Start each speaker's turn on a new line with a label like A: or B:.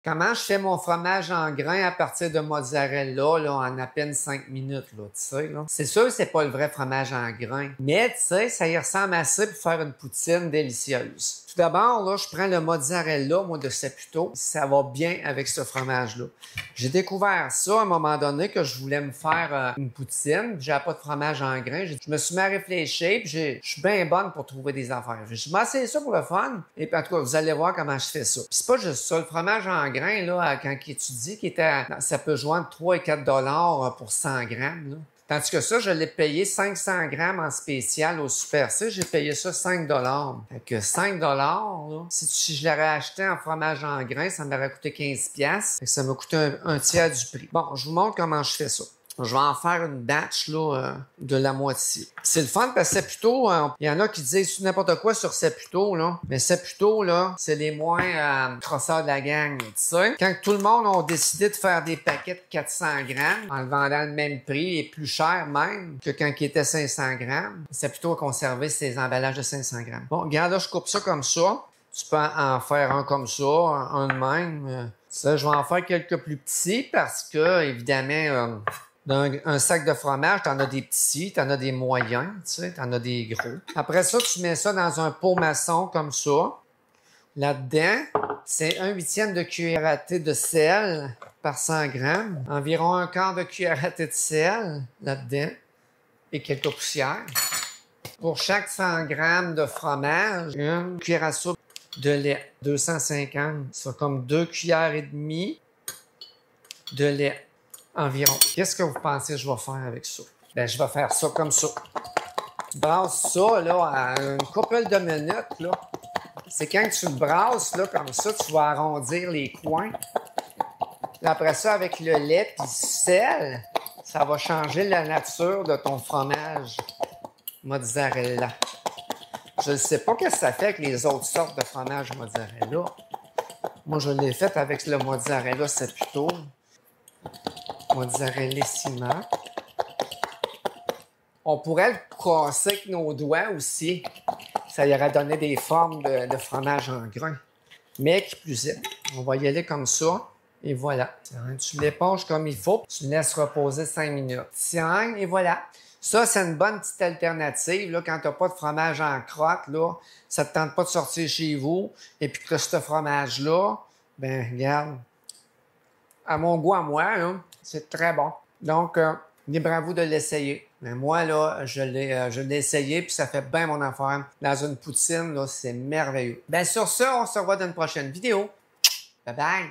A: Comment je fais mon fromage en grains à partir de mozzarella là, en à peine 5 minutes, là, tu sais, là. C'est sûr que c'est pas le vrai fromage en grains, mais tu sais, ça y ressemble assez pour faire une poutine délicieuse. Tout d'abord, là, je prends le mozzarella, moi, de Saputo. Ça va bien avec ce fromage-là. J'ai découvert ça à un moment donné que je voulais me faire une poutine. J'avais pas de fromage en grains. Je me suis mis à réfléchir, puis je suis bien bonne pour trouver des affaires. Je m'ai essayé ça pour le fun. Et puis, en tout cas, vous allez voir comment je fais ça. Puis c'est pas juste ça. Le fromage en grains, là, quand il étudie, ça peut joindre 3 et 4 $ pour 100 grammes, là. Tandis que ça, je l'ai payé 500 grammes en spécial au Super C. J'ai payé ça 5 $. Fait que 5 $, là, si je l'aurais acheté en fromage en grains, ça m'aurait coûté 15$. Fait que ça m'a coûté un tiers du prix. Bon, je vous montre comment je fais ça. Je vais en faire une batch là, de la moitié. C'est le fun parce que Saputo, il y en a qui disent n'importe quoi sur Saputo, là. Mais Saputo, là, c'est les moins crosseurs de la gang, tu sais. Quand tout le monde a décidé de faire des paquets de 400 grammes, en le vendant le même prix et plus cher même que quand il était 500 grammes, Saputo a conservé ses emballages de 500 grammes. Bon, regarde là, je coupe ça comme ça. Tu peux en faire un comme ça, un de même. Ça, je vais en faire quelques plus petits parce que, évidemment... Dans un sac de fromage, t'en as des petits, t'en as des moyens, tu sais, t'en as des gros. Après ça, tu mets ça dans un pot maçon comme ça. Là-dedans, c'est 1/8 de cuillère à thé de sel par 100 grammes. Environ 1/4 de cuillère à thé de sel là-dedans. Et quelques poussières. Pour chaque 100 grammes de fromage, une cuillère à soupe de lait. 250. C'est comme 2 cuillères et demie de lait. Environ. Qu'est-ce que vous pensez que je vais faire avec ça? Ben, je vais faire ça comme ça. Brasse ça, là, à une couple de minutes, là. C'est quand tu le brasses, là, comme ça, tu vas arrondir les coins. Puis après ça, avec le lait et le sel, ça va changer la nature de ton fromage mozzarella. Je ne sais pas ce que ça fait avec les autres sortes de fromage mozzarella. Moi, je l'ai fait avec le mozzarella Saputo. Mozzarellissima. On pourrait le casser avec nos doigts aussi. Ça y aurait donné des formes de fromage en grains. Mais qui plus est, on va y aller comme ça. Et voilà. Tu l'éponges comme il faut. Tu le laisses reposer 5 minutes. Tiens, et voilà. Ça, c'est une bonne petite alternative. Là, quand tu n'as pas de fromage en crotte, là, ça ne te tente pas de sortir chez vous. Et puis que ce fromage-là, ben regarde, à mon goût à moi, là, c'est très bon. Donc, libre à vous de l'essayer. Mais moi, là, je l'ai essayé, puis ça fait bien mon affaire. Dans une poutine, là, c'est merveilleux. Ben sur ça, on se revoit dans une prochaine vidéo. Bye bye!